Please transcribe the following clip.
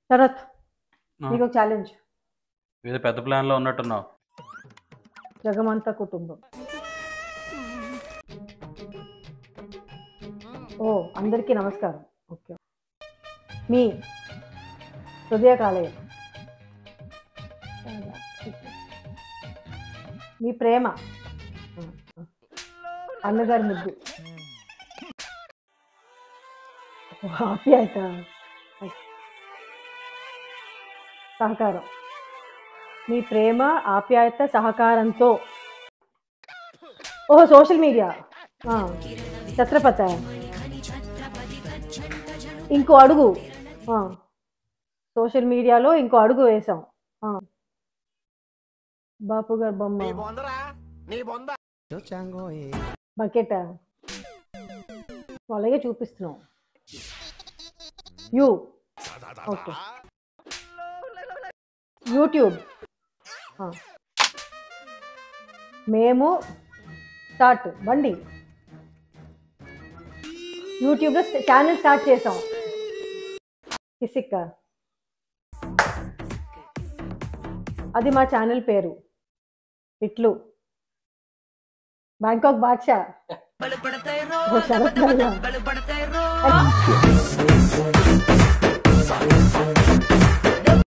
శరత్, నీకు ఒక ఛాలెంజ్. ఏదో పెద్ద ప్లాన్ లో ఉన్నట్టున్నావు. జగమంత కుటుంబం. ఓ, అందరికీ నమస్కారం. ఓకే, మీ హృదయ కాలేయం, మీ ప్రేమ, అన్నగారి ముద్దు, ఆప్యాయత, సహకారం. మీ ప్రేమ, ఆప్యాయత, సహకారంతో సోషల్ మీడియా, ఛత్రపత, ఇంకో అడుగు, సోషల్ మీడియాలో ఇంకో అడుగు వేసాం. బాపు గారు బొమ్మ, బకెట్, అలాగే చూపిస్తున్నాం. ఓకే, యూట్యూబ్, మేము స్టార్ట్ బండి, యూట్యూబ్లో ఛానల్ స్టార్ట్ చేసాం. కిసిక్క, అది మా ఛానల్ పేరు. ఇట్లు బ్యాంకాక్ బాద్షా, శరత్